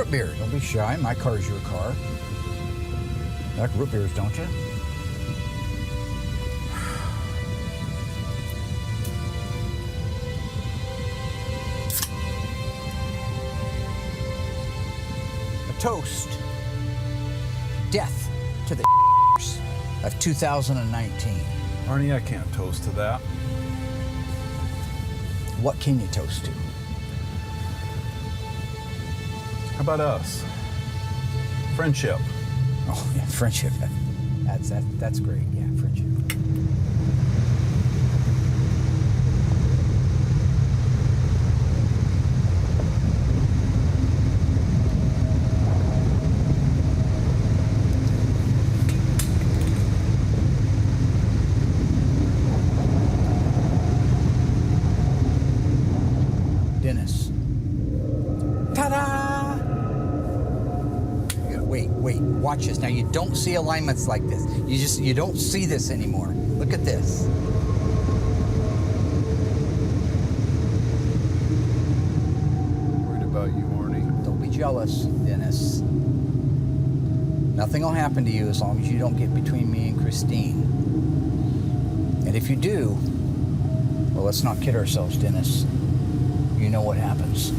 root beer. Don't be shy. My car's your car. You like root beers, don't you? A toast. Death to the of 2019. Arnie, I can't toast to that. What can you toast to? How about us? Friendship. Oh, yeah, friendship. That's great. Yeah, friendship. Dennis. Ta-da! Wait, watch this. Now you don't see alignments like this. You don't see this anymore. Look at this. Worried about you, Arnie. Don't be jealous, Dennis. Nothing will happen to you as long as you don't get between me and Christine. And if you do, well, let's not kid ourselves, Dennis. You know what happens.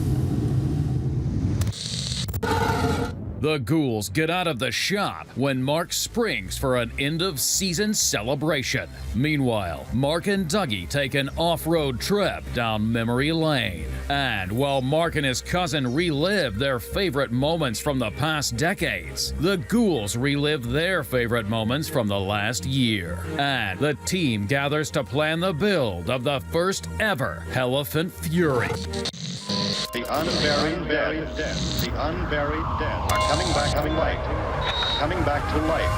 The ghouls get out of the shop when Mark springs for an end-of-season celebration. Meanwhile, Mark and Dougie take an off-road trip down memory lane. And while Mark and his cousin relive their favorite moments from the past decades, the ghouls relive their favorite moments from the last year. And the team gathers to plan the build of the first ever Hellephant Fury. The unburied dead, the unburied dead are coming back to life.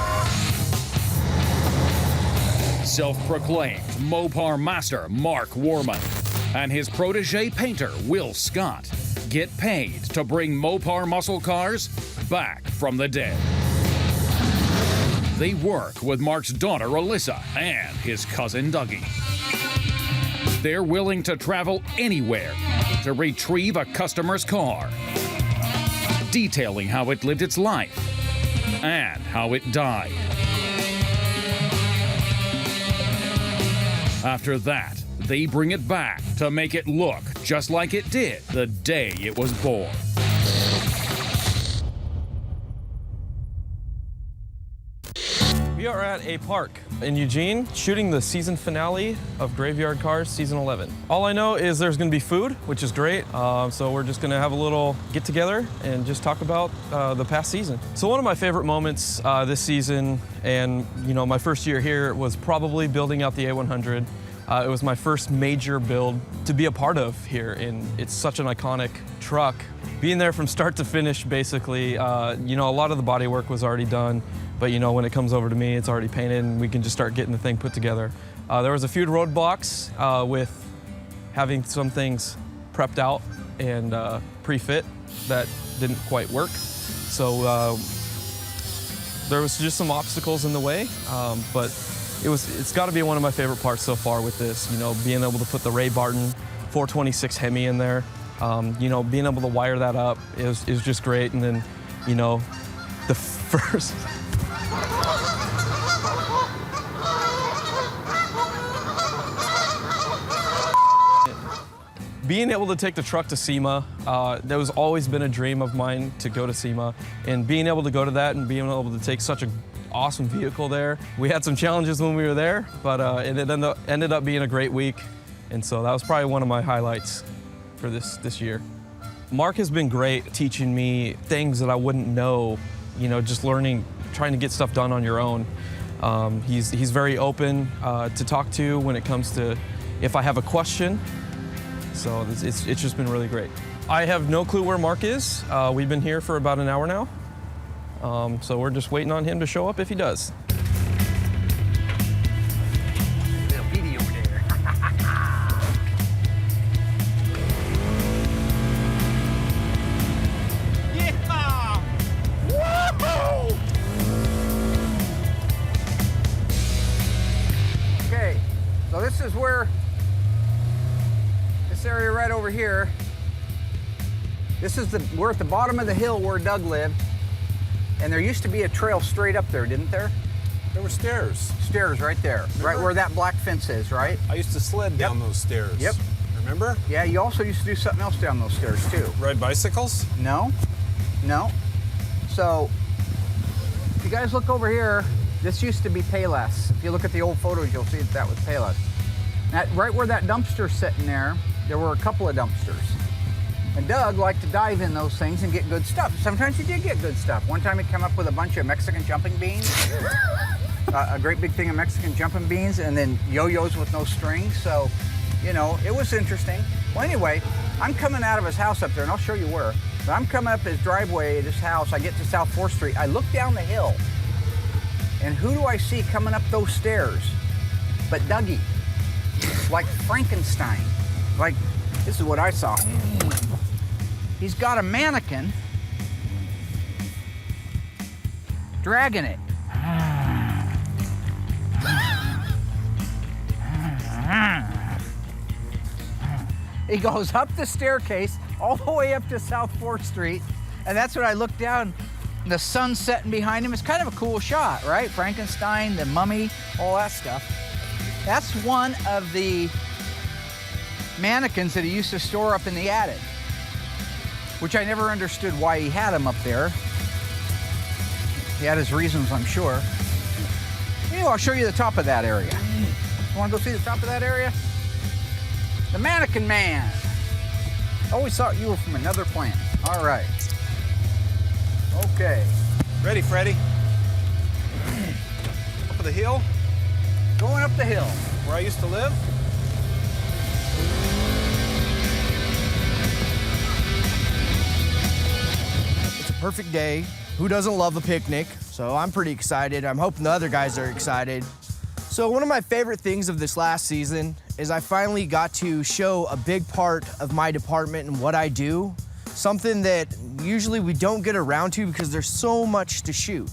Self-proclaimed Mopar master Mark Warman and his protege painter Will Scott get paid to bring Mopar muscle cars back from the dead. They work with Mark's daughter Alyssa and his cousin Dougie. They're willing to travel anywhere to retrieve a customer's car, detailing how it lived its life and how it died. After that, they bring it back to make it look just like it did the day it was born. We are at a park in Eugene shooting the season finale of Graveyard Carz season 11. All I know is there's going to be food, which is great. So we're just going to have a little get together and just talk about the past season. So one of my favorite moments this season, and my first year here, was probably building out the A100. It was my first major build to be a part of here, and it's such an iconic truck. Being there from start to finish, basically, a lot of the body work was already done. But when it comes over to me, it's already painted and we can just start getting the thing put together. There was a few roadblocks with having some things prepped out and pre-fit that didn't quite work. So there was just some obstacles in the way, but it's got to be one of my favorite parts so far with this. Being able to put the Ray Barton 426 Hemi in there, being able to wire that up is just great. And then, the first. Being able to take the truck to SEMA, that was always been a dream of mine to go to SEMA, and being able to go to that and being able to take such an awesome vehicle there. We had some challenges when we were there, but it ended up being a great week, and so that was probably one of my highlights for this year. Mark has been great teaching me things that I wouldn't know, just learning, trying to get stuff done on your own. He's very open to talk to when it comes to if I have a question. So it's just been really great. I have no clue where Mark is. We've been here for about an hour now. So we're just waiting on him to show up if he does. Little Petey over there. Yeah! Woohoo! Okay, so this is where this area right over here We're at the bottom of the hill where Doug lived, and there used to be a trail straight up there, didn't there? There were stairs. Stairs right there, Remember? right where that black fence is, right? I used to sled down those stairs. Yep. Remember? Yeah, you also used to do something else down those stairs too. Ride bicycles? No. So, if you guys look over here, this used to be Payless. If you look at the old photos, you'll see that was Payless. Right where that dumpster's sitting there were a couple of dumpsters. And Doug liked to dive in those things and get good stuff. Sometimes he did get good stuff. One time he came up with a bunch of Mexican jumping beans, a great big thing of Mexican jumping beans, and then yo-yos with no strings. So, you know, it was interesting. Well, anyway, I'm coming out of his house up there, and I'll show you where. But I'm coming up his driveway at his house. I get to South 4th Street. I look down the hill, and who do I see coming up those stairs but Dougie? Like Frankenstein. Like, this is what I saw. He's got a mannequin dragging it. He goes up the staircase all the way up to South 4th Street, and that's when I look down, and the sun's setting behind him. It's kind of a cool shot, right? Frankenstein, the mummy, all that stuff. That's one of the mannequins that he used to store up in the attic, which I never understood why he had them up there. He had his reasons, I'm sure. Anyway, I'll show you the top of that area. You want to go see the top of that area? The Mannequin Man. I always thought you were from another planet. All right. Okay. Ready, Freddie? Up the hill? Going up the hill. Where I used to live? It's a perfect day. Who doesn't love a picnic? So I'm pretty excited. I'm hoping the other guys are excited. So one of my favorite things of this last season is I finally got to show a big part of my department and what I do. Something that usually we don't get around to because there's so much to shoot.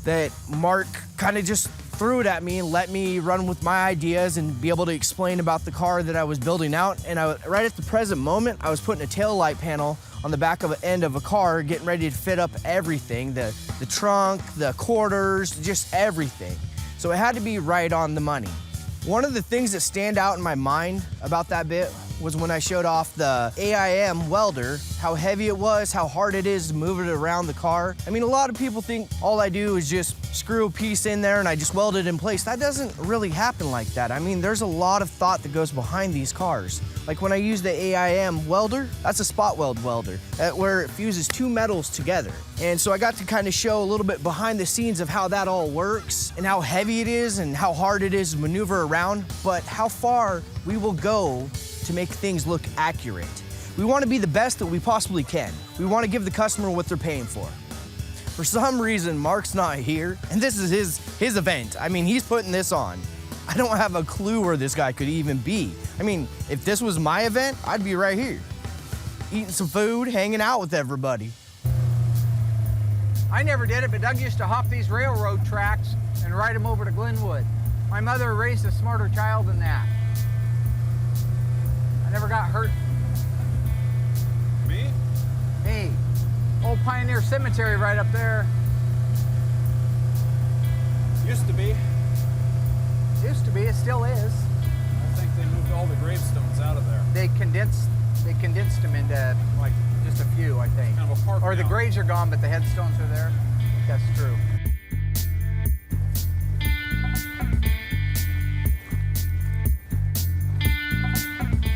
That Mark kind of just threw it at me and let me run with my ideas and be able to explain about the car that I was building out. And right at the present moment, I was putting a tail light panel on the back of an end of a car, getting ready to fit up everything, the trunk, the quarters, just everything. So it had to be right on the money. One of the things that stand out in my mind about that bit was when I showed off the AIM welder, how heavy it was, how hard it is to move it around the car. I mean, a lot of people think all I do is just screw a piece in there and I just weld it in place. That doesn't really happen like that. I mean, there's a lot of thought that goes behind these cars. Like when I use the AIM welder, that's a spot weld welder, where it fuses two metals together. And so I got to kind of show a little bit behind the scenes of how that all works and how heavy it is and how hard it is to maneuver around, but how far we will go to make things look accurate. We want to be the best that we possibly can. We want to give the customer what they're paying for. For some reason, Mark's not here, and this is his event. I mean, he's putting this on. I don't have a clue where this guy could even be. I mean, if this was my event, I'd be right here, eating some food, hanging out with everybody. I never did it, but Doug used to hop these railroad tracks and ride them over to Glenwood. My mother raised a smarter child than that. I never got hurt. Me? Hey, old Pioneer Cemetery right up there. Used to be. Used to be, it still is. I think they moved all the gravestones out of there. They condensed them into like just a few, I think. Kind of a park Or the now. graves are gone, but the headstones are there. I think that's true.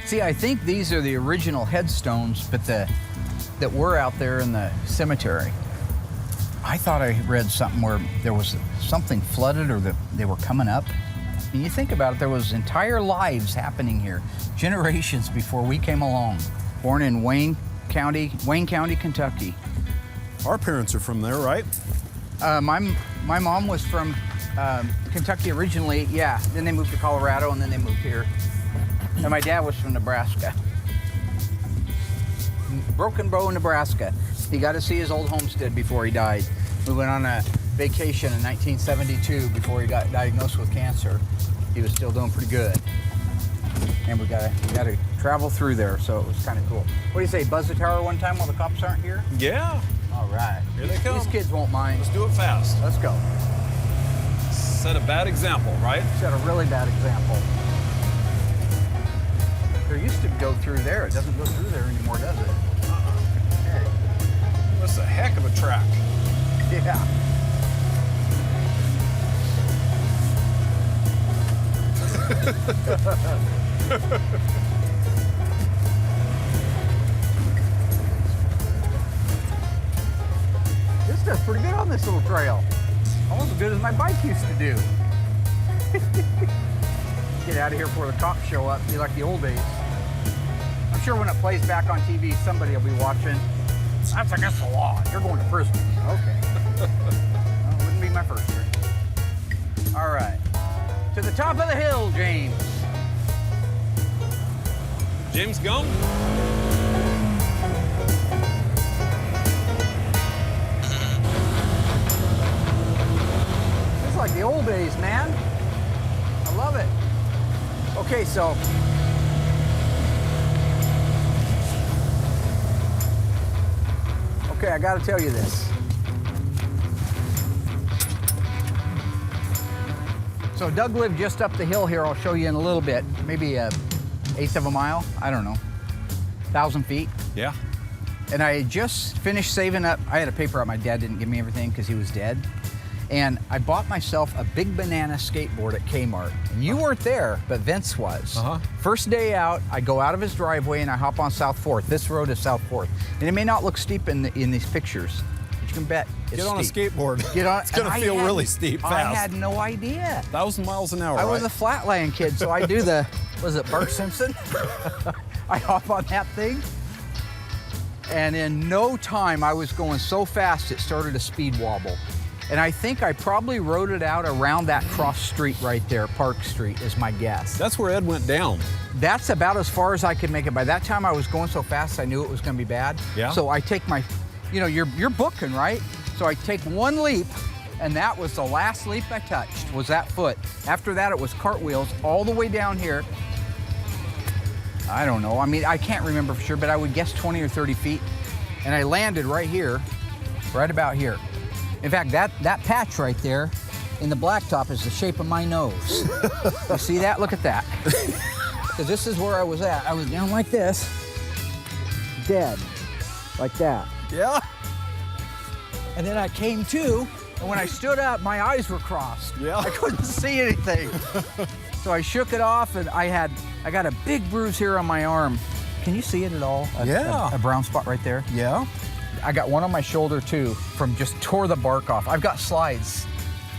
See, I think these are the original headstones, but that were out there in the cemetery. I thought I read something where there was something flooded or that they were coming up. And you think about it, there was entire lives happening here, generations before we came along. Born in Wayne County, Kentucky. Our parents are from there, right? My mom was from Kentucky originally, yeah. Then they moved to Colorado and then they moved here. And my dad was from Nebraska. Broken Bow, Nebraska. He got to see his old homestead before he died. We went on a vacation in 1972 before he got diagnosed with cancer. He was still doing pretty good. and we gotta travel through there, so it was kind of cool. What do you say, buzz the tower one time while the cops aren't here? Yeah. All right. Here they come. These kids won't mind. Let's do it fast. Let's go. Set a bad example, right? Set a really bad example. There used to go through there. It doesn't go through there anymore, does it? Okay. That's a heck of a track. Yeah. This does pretty good on this little trail. Almost as good as my bike used to do. Get out of here before the cops show up, be like the old days. I'm sure when it plays back on TV, somebody will be watching. That's against the law. You're going to prison. Okay. Well, it wouldn't be my first year. All right. To the top of the hill, James. James Gum? It's like the old days, man. I love it. Okay, so I gotta tell you this. So Doug lived just up the hill here. I'll show you in a little bit. Maybe a eighth of a mile. I don't know. 1,000 feet. Yeah. And I had just finished saving up. I had a paper out. My dad didn't give me everything because he was dead. And I bought myself a big banana skateboard at Kmart. And you weren't there, but Vince was. First day out, I go out of his driveway and I hop on South 4th. This road is South 4th. And it may not look steep in these pictures, but you can bet it's Get on steep. a skateboard. Get on. It's gonna feel really steep fast. I had no idea. 1,000 miles an hour, I right? was a flatland kid, so I do the, was it Bart Simpson? I hop on that thing. And in no time, I was going so fast, it started a speed wobble. And I think I probably rode it out around that cross street right there, Park Street is my guess. That's where Ed went down. That's about as far as I could make it. By that time I was going so fast I knew it was gonna be bad. Yeah. So I take my, you're booking, right? So I take one leap, and that was the last leap I touched, was that foot. After that it was cartwheels all the way down here. I don't know, I mean, I can't remember for sure, but I would guess 20 or 30 feet. And I landed right here, right about here. In fact, that patch right there in the blacktop is the shape of my nose. You see that? Look at that. Because this is where I was at. I was down like this, dead, like that. Yeah. And then I came to, and when I stood up, my eyes were crossed. Yeah. I couldn't see anything. So I shook it off, and I got a big bruise here on my arm. Can you see it at all? Yeah. A brown spot right there? Yeah. I got one on my shoulder too, from just tore the bark off. I've got slides.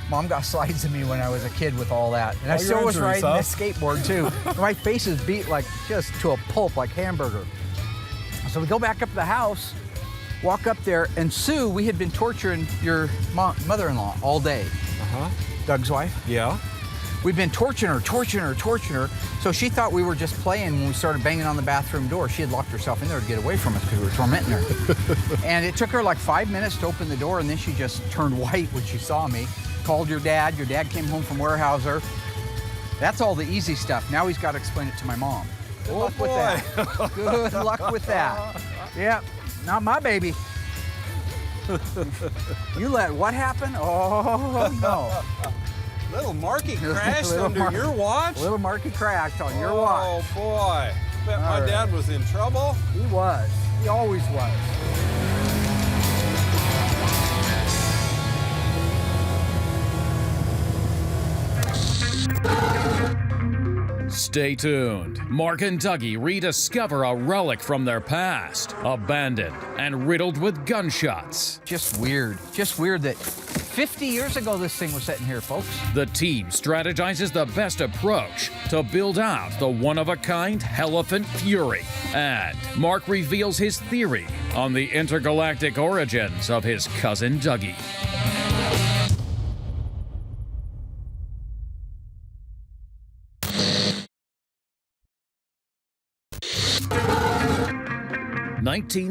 Mom got slides of me when I was a kid with all that. And I All your still was injuries, riding huh? this skateboard too. My face is beat like just to a pulp, like hamburger. So we go back up to the house, walk up there, and Sue, we had been torturing your mother-in-law all day. Doug's wife. Yeah. We'd been torturing her. So she thought we were just playing when we started banging on the bathroom door. She had locked herself in there to get away from us because we were tormenting her. And it took her like 5 minutes to open the door, and then she just turned white when she saw me. Called your dad. Your dad came home from Weyerhaeuser. That's all the easy stuff. Now he's got to explain it to my mom. Good luck with that. Good luck with that. Yep, not my baby. You let what happen? Oh, no. Little Marky crashed Little under your watch? Little Marky crashed on your watch. Oh, boy. Bet my dad was in trouble. He was. He always was. Stay tuned. Mark and Dougie rediscover a relic from their past, abandoned and riddled with gunshots. Just weird that 50 years ago this thing was sitting here, folks. The team strategizes the best approach to build out the one-of-a-kind Hellephant Fury. And Mark reveals his theory on the intergalactic origins of his cousin Dougie.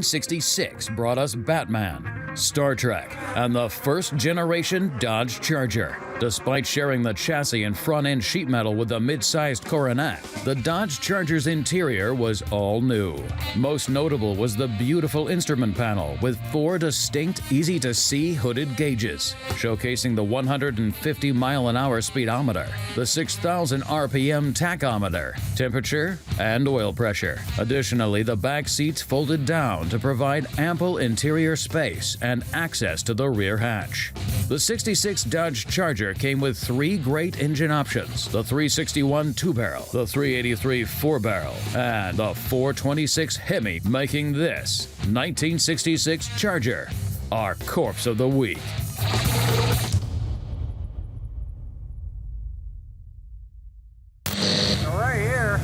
'66 brought us Batman, Star Trek, and the first-generation Dodge Charger. Despite sharing the chassis and front-end sheet metal with the mid-sized Coronet, the Dodge Charger's interior was all new. Most notable was the beautiful instrument panel with 4 distinct, easy-to-see hooded gauges, showcasing the 150-mile-an-hour speedometer, the 6,000 RPM tachometer, temperature, and oil pressure. Additionally, the back seats folded down to provide ample interior space and access to the rear hatch. The 66 Dodge Charger came with 3 great engine options: the 361 2-barrel, the 383 4-barrel, and the 426 Hemi, making this 1966 Charger our corpse of the week. So right here,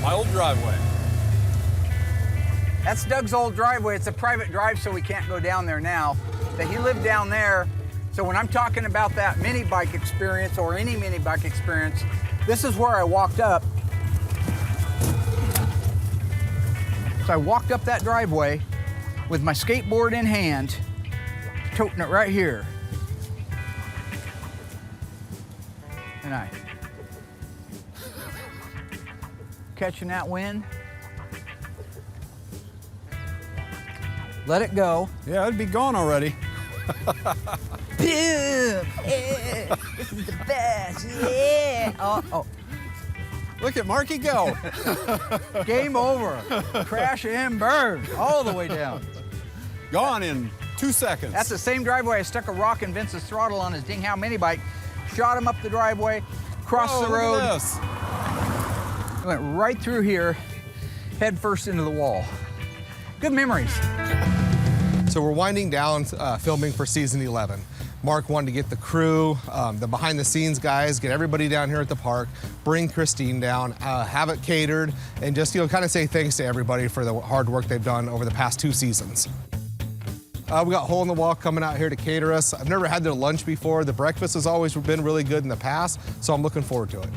My old driveway. that's Doug's old driveway. It's a private drive, so we can't go down there now. But he lived down there. So when I'm talking about that mini bike experience or any mini bike experience, this is where I walked up. So I walked up that driveway with my skateboard in hand, toting it right here. And I catching that wind. Let it go. Yeah, it'd be gone already. Boom! Yeah, this is the best. Yeah. Oh, Look at Marky go. game over. Crash and burn all the way down. Gone in 2 seconds. That's the same driveway I stuck a rock in Vince's throttle on his ding-how mini bike, shot him up the driveway, crossed the road, Look at this. went right through here, head first into the wall. Good memories. So we're winding down filming for season 11. Mark wanted to get the crew, the behind the scenes guys, get everybody down here at the park, bring Christine down, have it catered, and just kind of say thanks to everybody for the hard work they've done over the past 2 seasons. We got Hole in the Wall coming out here to cater us. I've never had their lunch before. The breakfast has always been really good in the past, so I'm looking forward to it.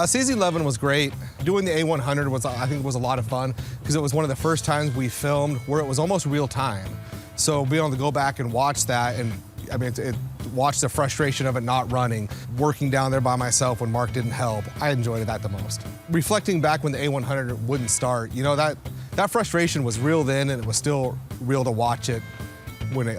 Season 11 was great. Doing the A100 was, I think, was a lot of fun because it was one of the first times we filmed where it was almost real time. So being able to go back and watch that, and I mean, watch the frustration of it not running, working down there by myself when Mark didn't help, I enjoyed that the most. Reflecting back when the A100 wouldn't start, you know, that frustration was real then, and it was still real to watch it when it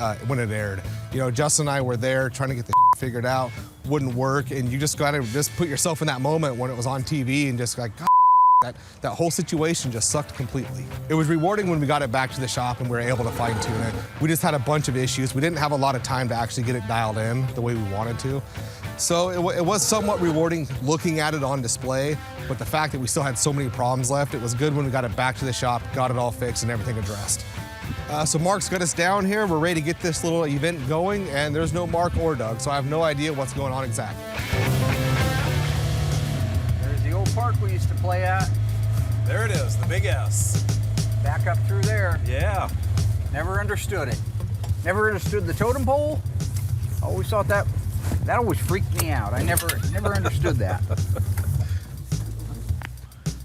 aired. You know, Justin and I were there trying to get the figured out, wouldn't work, and you just gotta just put yourself in that moment when it was on TV and just like, God, that whole situation just sucked completely. It was rewarding when we got it back to the shop and we were able to fine tune it. We just had a bunch of issues. We didn't have a lot of time to actually get it dialed in the way we wanted to. So it was somewhat rewarding looking at it on display, but the fact that we still had so many problems left, it was good when we got it back to the shop, got it all fixed and everything addressed. So Mark's got us down here. We're ready to get this little event going, and there's no Mark or Doug, so I have no idea what's going on exactly. There's the old park we used to play at. There it is, the big S. Back up through there. Yeah. Never understood it. Never understood the totem pole. Always thought that always freaked me out. I never understood that.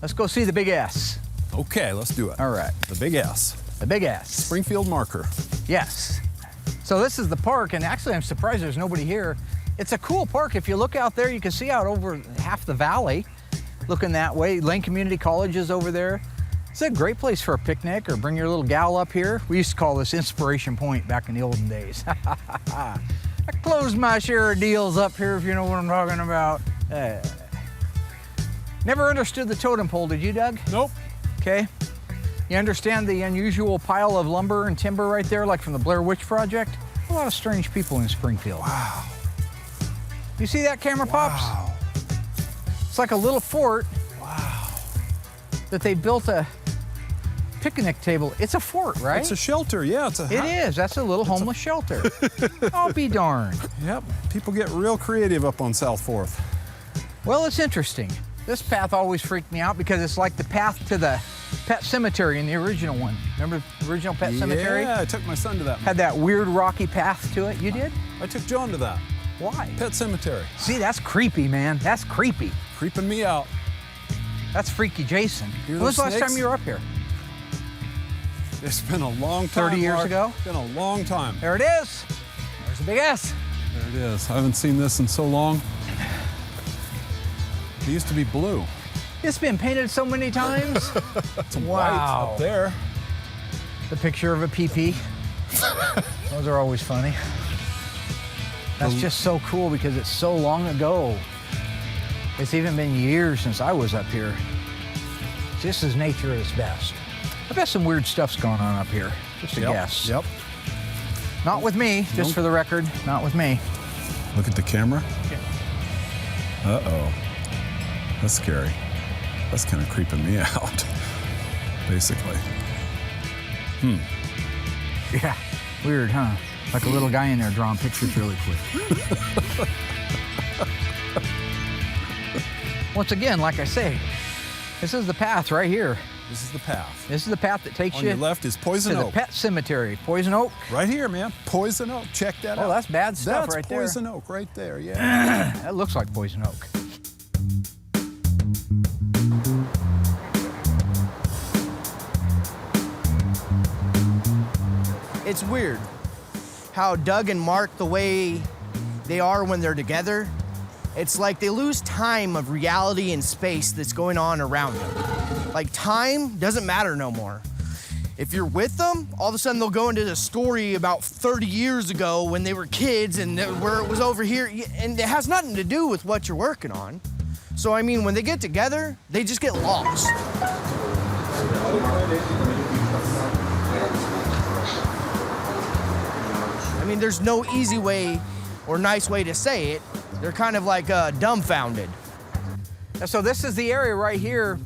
Let's go see the big S. Okay, let's do it. All right. The big S. The big S. Springfield marker. Yes. So this is the park, and actually I'm surprised there's nobody here. It's a cool park. If you look out there, you can see out over half the valley, looking that way. Lane Community College is over there. It's a great place for a picnic or bring your little gal up here. We used to call this Inspiration Point back in the olden days. I closed my share of deals up here, if you know what I'm talking about. Never understood the totem pole, did you, Doug? Nope. Okay. You understand the unusual pile of lumber and timber right there, like from the Blair Witch Project? A lot of strange people in Springfield. Wow. You see that, camera pops? Wow. It's like a little fort. Wow. That they built a picnic table. It's a fort, right? It's a shelter, yeah. It's a It is. That's a little homeless shelter. I'll be darned. Yep. People get real creative up on South 4th. Well, it's interesting. This path always freaked me out because it's like the path to the Pet Cemetery in the original one. Remember the original Pet Cemetery? Yeah, I took my son to that. Had that weird rocky path to it. You did? I took John to that. Why? Pet Cemetery. See, that's creepy, man. That's creepy. Creeping me out. That's freaky Jason. Hear When was the those last time snakes? you were up here? It's been a long time. 30 years Mark. ago? It's been a long time. There it is. There's the big S. There it is. I haven't seen this in so long. It used to be blue. It's been painted so many times. It's white up there. The picture of a pee-pee. Those are always funny. That's just so cool because it's so long ago. It's even been years since I was up here. Just as nature is best. I bet some weird stuff's going on up here. Just a guess. Yep. Not with me, just for the record, not with me. Look at the camera. Uh-oh. That's scary. That's kind of creeping me out, basically. Yeah, weird, huh? Like a little guy in there drawing pictures really quick. Once again, like I say, this is the path right here. This is the path. This is the path that takes On you your left is Poison to the Oak. pet cemetery. Poison Oak. Right here, man. Poison Oak. Check that out. Oh, that's bad stuff right there. That's Poison Oak right there, yeah. That looks like Poison Oak. It's weird how Doug and Mark, the way they are when they're together, it's like they lose time of reality and space that's going on around them. Like time doesn't matter no more. If you're with them, all of a sudden they'll go into the story about 30 years ago when they were kids and where it was over here, and it has nothing to do with what you're working on. So I mean, when they get together, they just get lost. I mean, there's no easy way or nice way to say it. They're kind of like dumbfounded. So this is the area right here.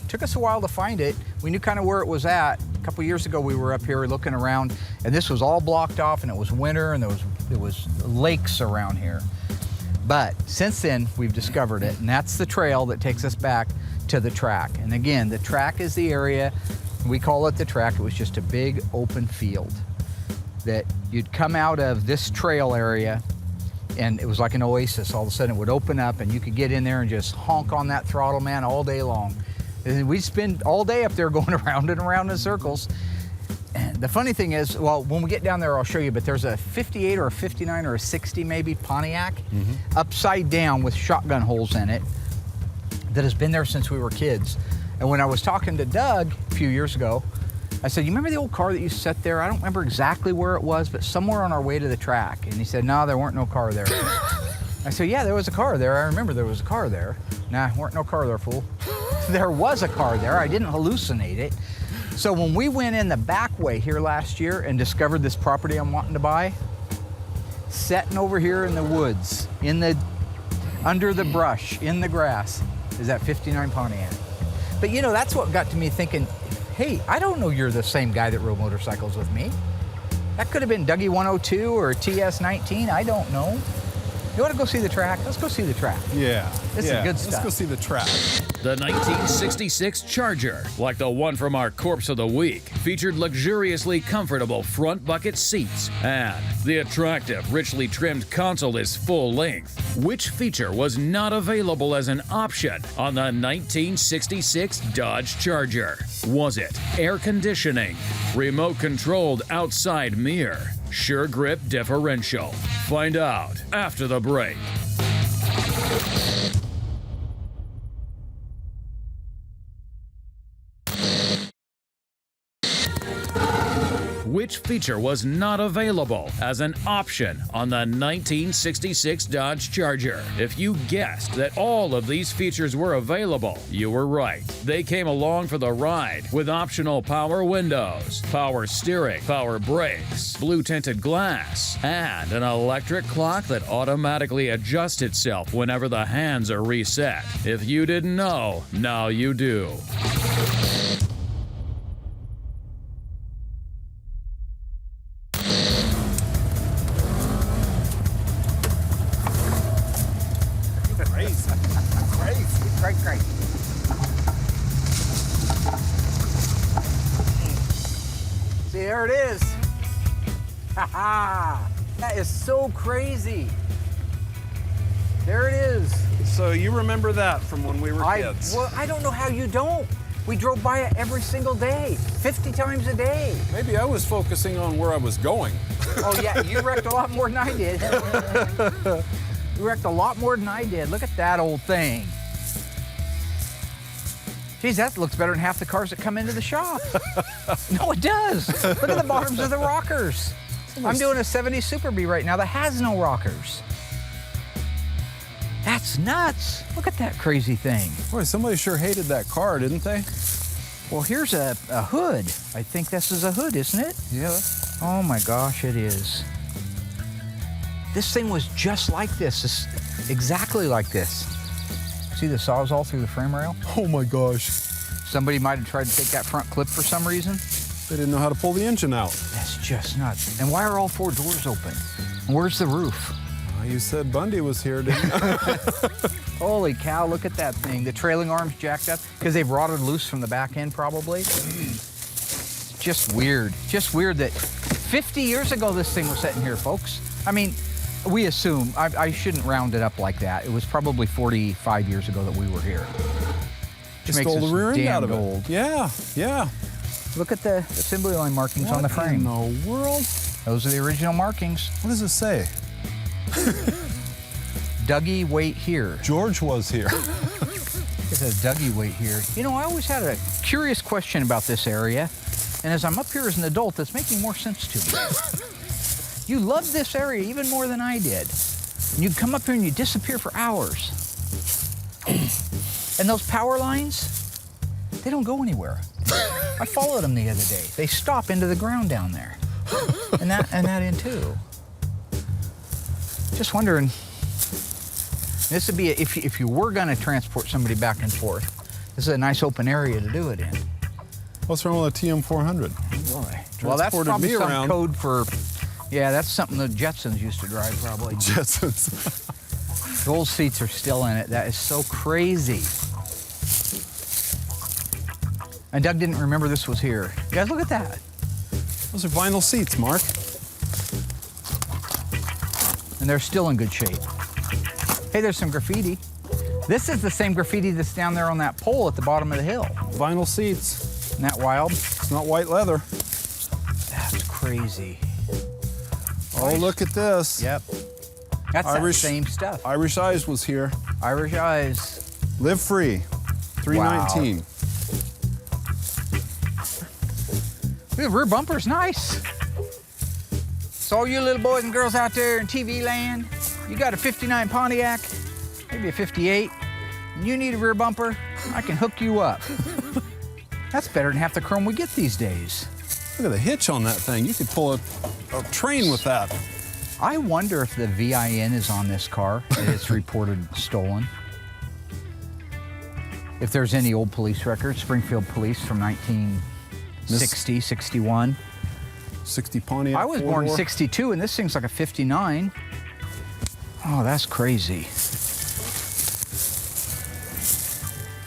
Took us a while to find it. We knew kind of where it was at. A couple years ago, we were up here looking around, and this was all blocked off, and it was winter, and there was lakes around here. But since then, we've discovered it, and that's the trail that takes us back to the track. And again, the track is the area, we call it the track. It was just a big open field that you'd come out of this trail area, and it was like an oasis. All of a sudden it would open up and you could get in there and just honk on that throttle, man, all day long. And we'd spend all day up there going around and around in circles. And the funny thing is, well, when we get down there, I'll show you, but there's a 58 or a 59 or a 60 maybe Pontiac, upside down with shotgun holes in it, that has been there since we were kids. And when I was talking to Doug a few years ago, I said, you remember the old car that used to sit there? I don't remember exactly where it was, but somewhere on our way to the track. And he said, no, there weren't no car there. I said, yeah, there was a car there. I remember there was a car there. Nah, weren't no car there, fool. There was a car there. I didn't hallucinate it. So when we went in the back way here last year and discovered this property I'm wanting to buy, sitting over here in the woods, under the brush, in the grass, is that 59 Pontiac. But you know, that's what got to me thinking, hey, I don't know you're the same guy that rode motorcycles with me. That could have been Dougie 102 or TS19, I don't know. You want to go see the track? Let's go see the track. Yeah. This is good stuff. Let's go see the track. The 1966 Charger, like the one from our Corpse of the Week, featured luxuriously comfortable front bucket seats, and the attractive, richly trimmed console is full length. Which feature was not available as an option on the 1966 Dodge Charger? Was it air conditioning, remote controlled outside mirror, sure grip differential? Find out after the break. Which feature was not available as an option on the 1966 Dodge Charger? If you guessed that all of these features were available, you were right. They came along for the ride with optional power windows, power steering, power brakes, blue tinted glass, and an electric clock that automatically adjusts itself whenever the hands are reset. If you didn't know, now you do. Crazy. See, there it is. Ha ha! That is so crazy. There it is. So you remember that from when we were kids? Well, I don't know how you don't. We drove by it every single day, 50 times a day. Maybe I was focusing on where I was going. Oh yeah, you wrecked a lot more than I did. You wrecked a lot more than I did. Look at that old thing. Geez, that looks better than half the cars that come into the shop. No, it does. Look at the bottoms of the rockers. I'm doing a 70 Super B right now that has no rockers. That's nuts. Look at that crazy thing. Boy, somebody sure hated that car, didn't they? Well, here's a hood. I think this is a hood, isn't it? Yeah. Oh my gosh, it is. This thing was just like this. It's exactly like this. See the Sawzall through the frame rail? Oh my gosh. Somebody might have tried to take that front clip for some reason. They didn't know how to pull the engine out. That's just nuts. And why are all 4 doors open? And where's the roof? You said Bundy was here, didn't you? Holy cow, look at that thing. The trailing arm's jacked up because they've rotted loose from the back end probably. Just weird. Just weird that 50 years ago this thing was sitting here, folks. I mean, we assume, I shouldn't round it up like that. It was probably 45 years ago that we were here. Just stole the rear end out of old. it. Yeah, yeah. Look at the assembly line markings on the frame. What in the world? Those are the original markings. What does it say? Dougie, wait here. George was here. It says Dougie, wait here. You know, I always had a curious question about this area, and as I'm up here as an adult, it's making more sense to me. You loved this area even more than I did. And you'd come up here and you'd disappear for hours. And those power lines, they don't go anywhere. I followed them the other day. They stop into the ground down there. And that in too. Just wondering, this would be, if you were gonna transport somebody back and forth, this is a nice open area to do it in. What's wrong with a TM400? Boy. Well, that's Transported probably me some around. code for, yeah, that's something the Jetsons used to drive probably. Jetsons. Those seats are still in it. That is so crazy. And Doug didn't remember this was here. You guys, look at that. Those are vinyl seats, Mark. And they're still in good shape. Hey, there's some graffiti. This is the same graffiti that's down there on that pole at the bottom of the hill. Vinyl seats. Isn't that wild? It's not white leather. That's crazy. Oh, look at this. Yep. That's Irish- that same stuff. Irish Eyes was here. Irish Eyes. Live free. 319. The rear bumper's nice. So all you little boys and girls out there in TV land, you got a 59 Pontiac, maybe a 58, and you need a rear bumper, I can hook you up. That's better than half the chrome we get these days. Look at the hitch on that thing. You could pull a train with that. I wonder if the VIN is on this car and it's reported stolen. If there's any old police records, Springfield Police from 1960, 61. 60 Pontiac. I was born in four-door. 62 and this thing's like a 59. Oh, that's crazy.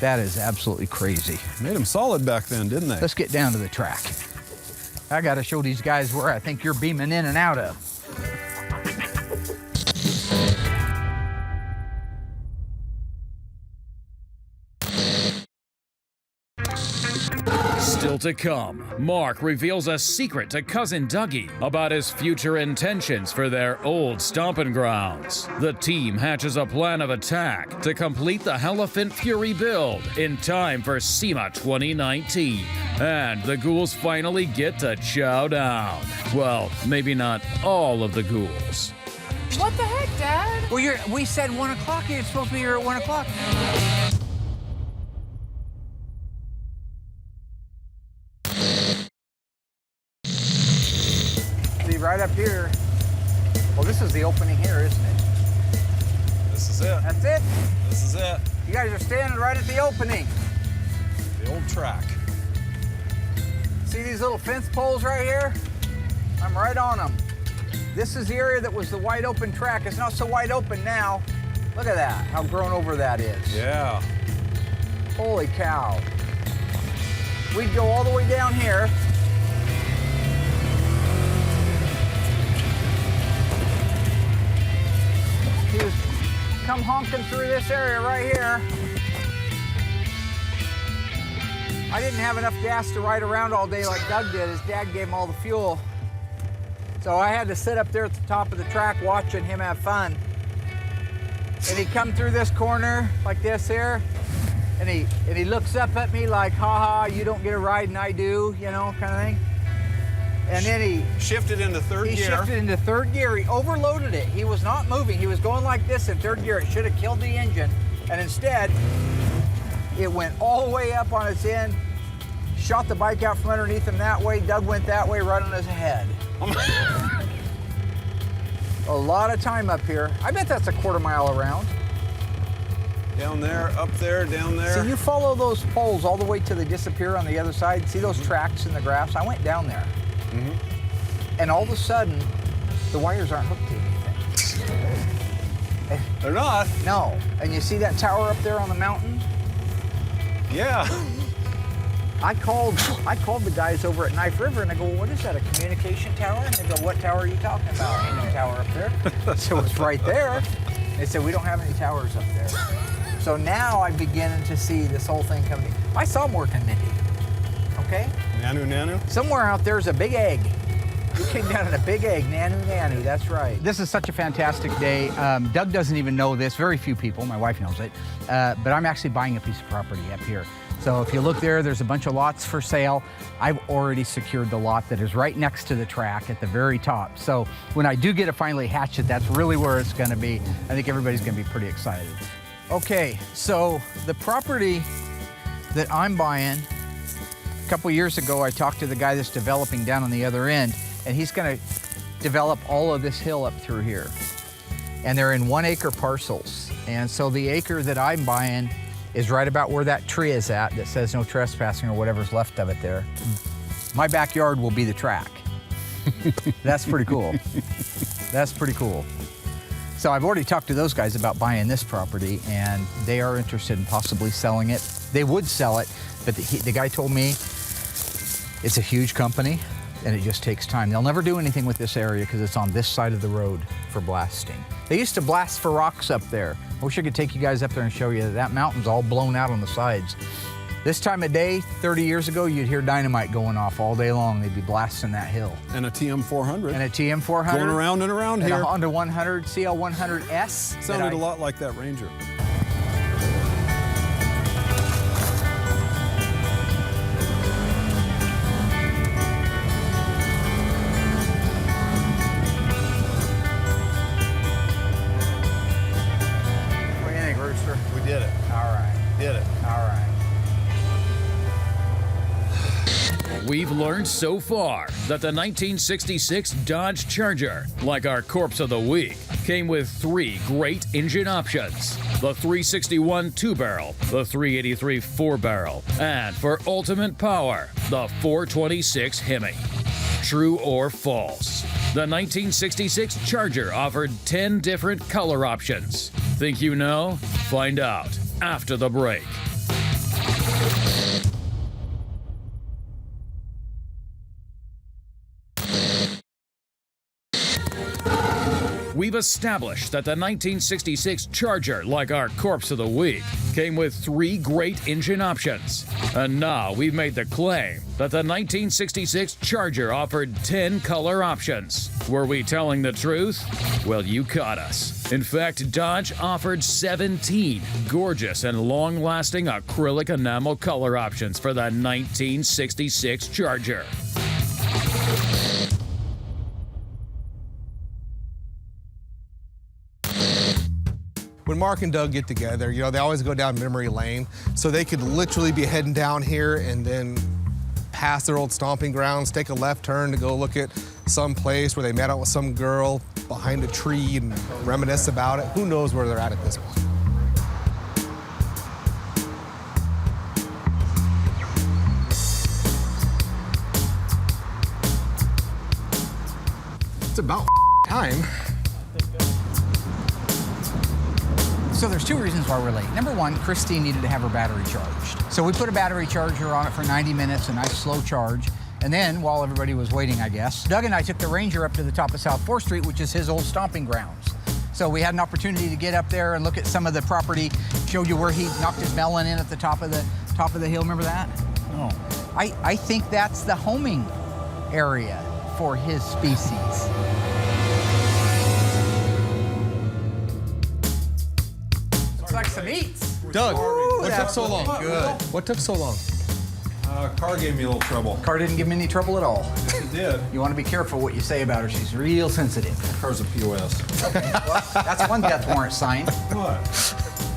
That is absolutely crazy. Made them solid back then, didn't they? Let's get down to the track. I gotta show these guys where I think you're beaming in and out of. Still to come, Mark reveals a secret to cousin Dougie about his future intentions for their old stomping grounds. The team hatches a plan of attack to complete the Hellephant Fury build in time for SEMA 2019. And the ghouls finally get to chow down. Well, maybe not all of the ghouls. What the heck, Dad? Well, we said 1 o'clock. You're supposed to be here at 1 o'clock. See, right up here. Well, this is the opening here, isn't it? This is it. That's it. This is it. You guys are standing right at the opening. The old track. See these little fence poles right here? I'm right on them. This is the area that was the wide open track. It's not so wide open now. Look at that, how grown over that is. Yeah. Holy cow. We'd go all the way down here. He was come honking through this area right here. I didn't have enough gas to ride around all day like Doug did. His dad gave him all the fuel. So I had to sit up there at the top of the track watching him have fun. And he'd come through this corner like this here, and he looks up at me like, ha, you don't get a ride and I do, you know, kind of thing. And then he Shifted into third He gear. shifted into third gear. He overloaded it. He was not moving. He was going like this in third gear. It should have killed the engine. And instead, it went all the way up on its end, shot the bike out from underneath him that way. Doug went that way right on his head. A lot of time up here. I bet that's a quarter mile around. Down there, up there, down there. See, you follow those poles all the way till they disappear on the other side. See those tracks in the grass? I went down there. And all of a sudden, the wires aren't hooked to anything. They're not. No. And you see that tower up there on the mountain? Yeah. I called the guys over at Knife River and I go, well, what is that, a communication tower? And they go, what tower are you talking about? Ain't no tower up there. So it's right there. They said, we don't have any towers up there. So now I'm beginning to see this whole thing coming. I saw them working, Mindy. Okay? Nanu. Somewhere out there's a big egg. You came down in a big egg, Nanu, that's right. This is such a fantastic day. Doug doesn't even know this, very few people, my wife knows it, but I'm actually buying a piece of property up here. So if you look there's a bunch of lots for sale. I've already secured the lot that is right next to the track at the very top. So when I do get it finally hatched, that's really where it's gonna be. I think everybody's gonna be pretty excited. Okay, so the property that I'm buying, a couple years ago, I talked to the guy that's developing down on the other end, and he's gonna develop all of this hill up through here. And they're in 1 acre parcels. And so the acre that I'm buying is right about where that tree is at that says no trespassing or whatever's left of it there. My backyard will be the track. That's pretty cool. That's pretty cool. So I've already talked to those guys about buying this property, and they are interested in possibly selling it. They would sell it, but the guy told me it's a huge company and it just takes time. They'll never do anything with this area because it's on this side of the road for blasting. They used to blast for rocks up there. I wish I could take you guys up there and show you that mountain's all blown out on the sides. This time of day, 30 years ago, you'd hear dynamite going off all day long. They'd be blasting that hill. And a TM400. And a TM400. Going around and around and here. a Honda 100, CL100S. Sounded a lot like that Ranger. What do you think, Rooster? We did it. All right. Did it. All right. We've learned so far that the 1966 Dodge Charger, like our Corpse of the Week, came with 3 great engine options: the 361 2-barrel, the 383 4-barrel, and for ultimate power, the 426 Hemi. True or false? The 1966 Charger offered 10 different color options. Think you know? Find out after the break. We've established that the 1966 Charger, like our Corpse of the Week, came with 3 great engine options. And now we've made the claim that the 1966 Charger offered 10 color options. Were we telling the truth? Well, you caught us. In fact, Dodge offered 17 gorgeous and long-lasting acrylic enamel color options for the 1966 Charger. When Mark and Doug get together, you know, they always go down memory lane, so they could literally be heading down here and then pass their old stomping grounds, take a left turn to go look at some place where they met out with some girl behind a tree and reminisce about it. Who knows where they're at this point. It's about time. So there's 2 reasons why we're late. Number 1, Christine needed to have her battery charged. So we put a battery charger on it for 90 minutes, a nice slow charge. And then, while everybody was waiting, I guess, Doug and I took the Ranger up to the top of South 4th Street, which is his old stomping grounds. So we had an opportunity to get up there and look at some of the property, showed you where he knocked his melon in at the top of the hill, remember that? Oh. I think that's the homing area for his species. Looks like some eats. Doug, what took that's so long? Good. What took so long? Car gave me a little trouble. Car didn't give me any trouble at all. It did. You want to be careful what you say about her. She's real sensitive. Car's a POS. Well, that's one death warrant signed. What?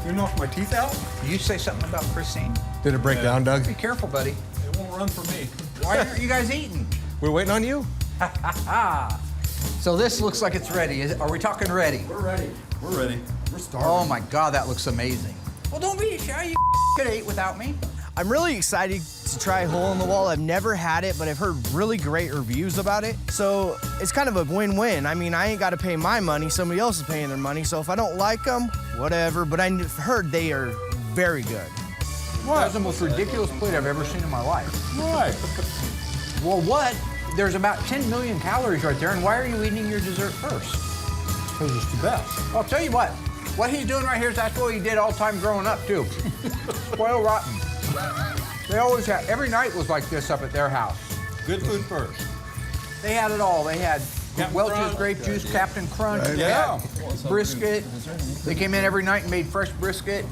You knocked my teeth out? You say something about Christine? Did it break down, Doug? Be careful, buddy. It won't run for me. Why aren't you guys eating? We're waiting on you. So this looks like it's ready. Are we talking ready? We're ready. We're ready. We're starving. Oh my God, that looks amazing. Well, don't be shy. You could have ate without me. I'm really excited to try Hole in the Wall. I've never had it, but I've heard really great reviews about it. So it's kind of a win-win. I mean, I ain't got to pay my money. Somebody else is paying their money. So if I don't like them, whatever. But I've heard they are very good. That's the most ridiculous plate I've ever seen in my life. Why? Well, what? There's about 10 million calories right there, and why are you eating your dessert first? Because it's the best. I'll tell you what he's doing right here is that's what he did all the time growing up, too. Spoiled rotten. They always had, every night was like this up at their house. Good food first. They had it all. They had Captain Welch's Crunch. grape juice, Captain Crunch. They Yeah. had brisket. They came in every night and made fresh brisket.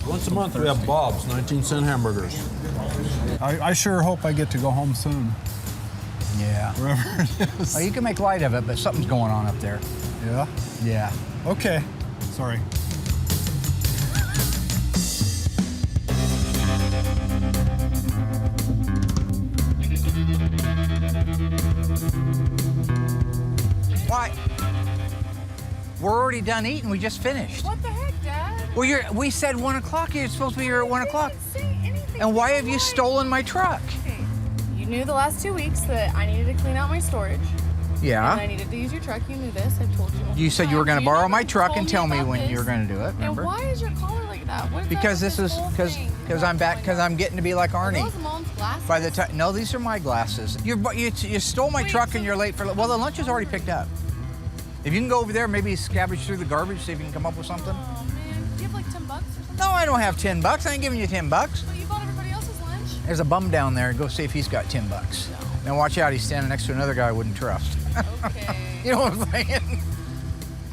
Once a month we have Bob's 19-cent hamburgers. I sure hope I get to go home soon, Yeah. wherever it is. Well, you can make light of it, but something's going on up there. Yeah? Yeah. Okay. Sorry. Why? We're already done eating. We just finished. What the heck, Dad? Well, we said 1 o'clock. You're supposed to be here at 1 o'clock. I didn't say anything. And why have you stolen my truck? Okay. You knew the last 2 weeks that I needed to clean out my storage. And I Yeah. needed to use your truck. You knew this. I told you. You said you were going to You borrow never my truck told and me tell me about when you were this. going to do it. Remember? And why is your collar like that? What is Because that this with is whole because thing? I'm back because I'm getting to be like Are Arnie. those Mom's glasses? By the time, no, these are my glasses. You stole my Wait, truck so- and you're late for. Well, the lunch is already picked up. If you can go over there, maybe scavenge through the garbage, see if you can come up with something. Oh man, do you have like $10 or something? No, I don't have $10. I ain't giving you $10. But you bought everybody else's lunch. There's a bum down there. Go see if he's got $10. Now watch out. He's standing next to another guy I wouldn't trust. Okay. You know what I'm saying?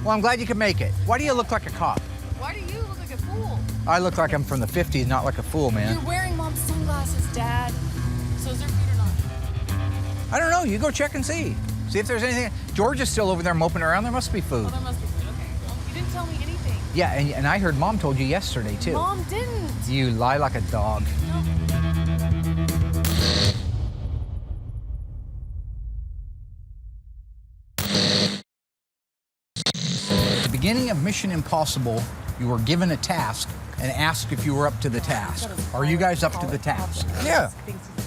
Well, I'm glad you could make it. Why do you look like a cop? Why do you look like a fool? I look like I'm from the 50s, not like a fool, man. You're wearing Mom's sunglasses, Dad. So is there food or not? I don't know. You go check and see. See if there's anything. George is still over there moping around. There must be food. Well, there must be food. Okay. Well, you didn't tell me anything. Yeah, and I heard Mom told you yesterday, too. Mom didn't. You lie like a dog. No. At the beginning of Mission Impossible, you were given a task and asked if you were up to the task. Are you guys up to the task? Yeah.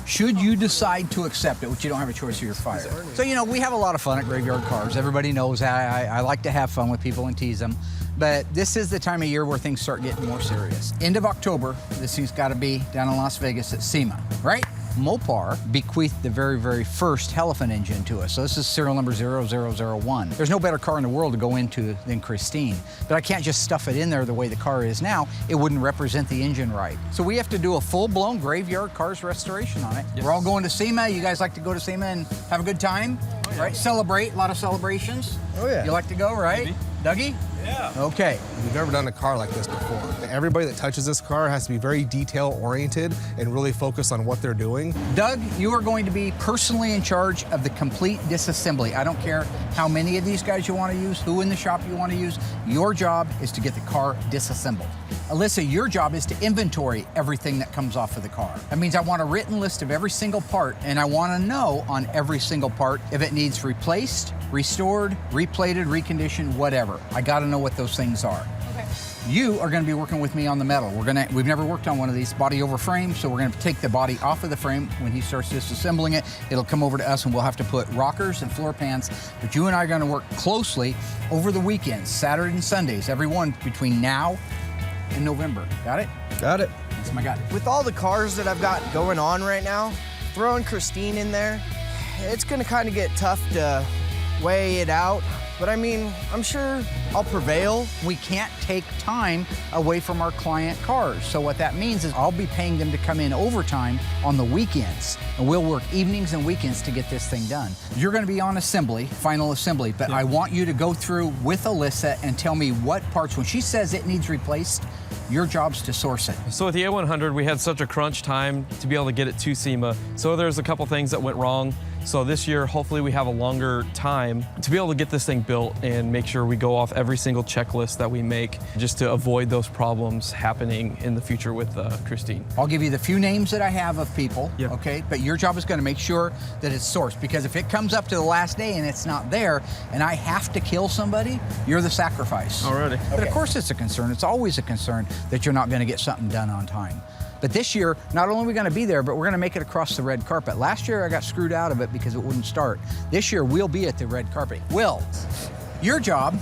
Should you decide to accept it, which you don't have a choice, you're fired. So, you know, we have a lot of fun at Graveyard Carz. Everybody knows I like to have fun with people and tease them. But this is the time of year where things start getting more serious. End of October, this thing's got to be down in Las Vegas at SEMA, right? Mopar bequeathed the very, very first Hellephant engine to us. So this is serial number 0001. There's no better car in the world to go into than Christine. But I can't just stuff it in there the way the car is now. It wouldn't represent the engine right. So we have to do a full-blown Graveyard Carz restoration on it. Yes. We're all going to SEMA. You guys like to go to SEMA and have a good time? Oh, yeah. Right? Celebrate, a lot of celebrations. Oh, yeah. You like to go, right? Dougie? Yeah. Okay. We've never done a car like this before. Everybody that touches this car has to be very detail-oriented and really focus on what they're doing. Doug, you are going to be personally in charge of the complete disassembly. I don't care how many of these guys you want to use, who in the shop you want to use. Your job is to get the car disassembled. Alyssa, your job is to inventory everything that comes off of the car. That means I want a written list of every single part, and I want to know on every single part if it needs replaced, restored, replated, reconditioned, whatever. I got to know what those things are. Okay. You are going to be working with me on the metal. We've never worked on one of these body over frame, so we're going to take the body off of the frame. When he starts disassembling it, it'll come over to us and we'll have to put rockers and floor pans. But you and I are going to work closely over the weekends, Saturday and Sundays, every one between now and November. Got it? Got it. That's my guy. With all the cars that I've got going on right now, throwing Christine in there, it's gonna kind of get tough to weigh it out. But I mean, I'm sure I'll prevail. We can't take time away from our client cars. So what that means is I'll be paying them to come in overtime on the weekends, and we'll work evenings and weekends to get this thing done. You're gonna be on assembly, final assembly, but I want you to go through with Alyssa and tell me what parts, when she says it needs replaced, your job's to source it. So with the A100, we had such a crunch time to be able to get it to SEMA. So there's a couple things that went wrong. So this year, hopefully we have a longer time to be able to get this thing built and make sure we go off every single checklist that we make just to avoid those problems happening in the future with Christine. I'll give you the few names that I have of people, Yep. okay? But your job is gonna make sure that it's sourced, because if it comes up to the last day and it's not there, and I have to kill somebody, you're the sacrifice. Alrighty. But of course it's a concern. It's always a concern that you're not gonna get something done on time. But this year, not only are we gonna be there, but we're gonna make it across the red carpet. Last year, I got screwed out of it because it wouldn't start. This year, we'll be at the red carpet. Will, your job,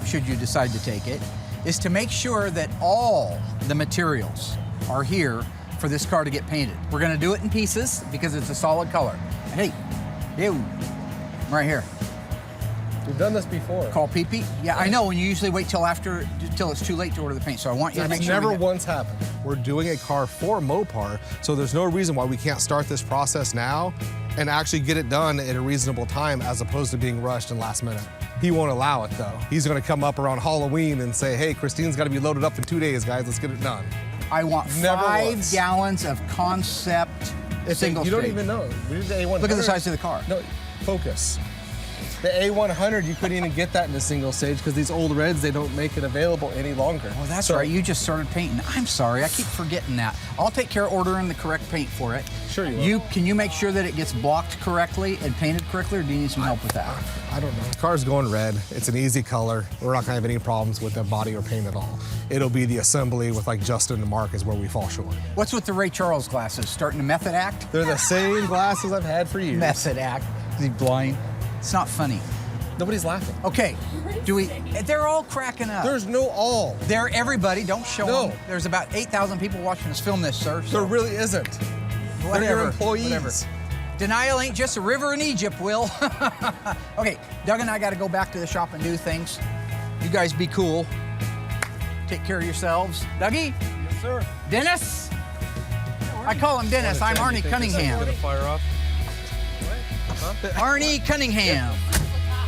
should you decide to take it, is to make sure that all the materials are here for this car to get painted. We're gonna do it in pieces because it's a solid color. Hey, you, right here. We've done this before. Call Pee-Pee? Yeah, I know, and you usually wait till it's too late to order the paint, so I want you to make sure. Never once happened. We're doing a car for Mopar, so there's no reason why we can't start this process now and actually get it done at a reasonable time as opposed to being rushed and last minute. He won't allow it though. He's gonna come up around Halloween and say, hey, Christine's gotta be loaded up in 2 days, guys, let's get it done. I want Never 5 once. gallons of concept single You stage. don't even know. We did the A100. Look at the size of the car. No, focus. The A100, you couldn't even get that in a single stage because these old reds, they don't make it available any longer. Oh, that's So- right. You just started painting. I'm sorry. I keep forgetting that. I'll take care of ordering the correct paint for it. Sure you will. Can you make sure that it gets blocked correctly and painted correctly, or do you need some help with that? I don't know. The car's going red. It's an easy color. We're not gonna have any problems with the body or paint at all. It'll be the assembly with like Justin and Mark is where we fall short. What's with the Ray Charles glasses? Starting to method act? They're the same glasses I've had for years. Method act. Is he blind? It's not funny. Nobody's laughing. Okay. They're all cracking up. There's no all. They're everybody. Don't show No. them. There's about 8,000 people watching us film this, sir. There really isn't. They're your employees. Whatever. Denial ain't just a river in Egypt, Will. Okay, Doug and I got to go back to the shop and do things. You guys be cool. Take care of yourselves. Dougie? Yes, sir. Dennis? I call him Dennis. I'm Arnie Cunningham. Fire off. Arnie Cunningham.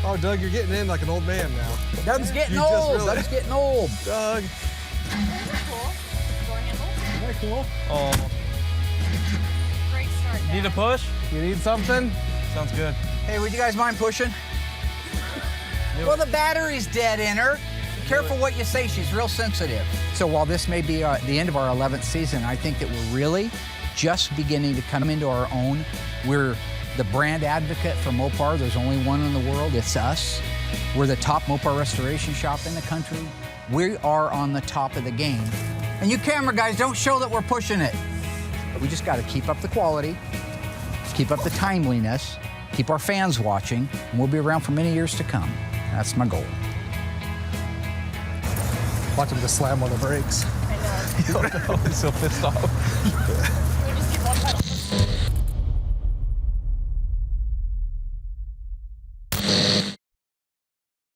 Oh, Doug, you're getting in like an old man now. Doug's getting You just old. really- Doug's getting old. Doug. Cool. Door handles. Isn't that cool? Oh, Great start. need a push? You need something? Sounds good. Hey, would you guys mind pushing? Well, the battery's dead in her. Be careful what you say. She's real sensitive. So while this may be the end of our 11th season, I think that we're really just beginning to come into our own. We're the brand advocate for Mopar. There's only one in the world. It's us. We're the top Mopar restoration shop in the country. We are on the top of the game. And you camera guys, don't show that we're pushing it. We just got to keep up the quality, keep up the timeliness, keep our fans watching, and we'll be around for many years to come. That's my goal. Watch him just slam on the brakes. I know. He's so pissed off.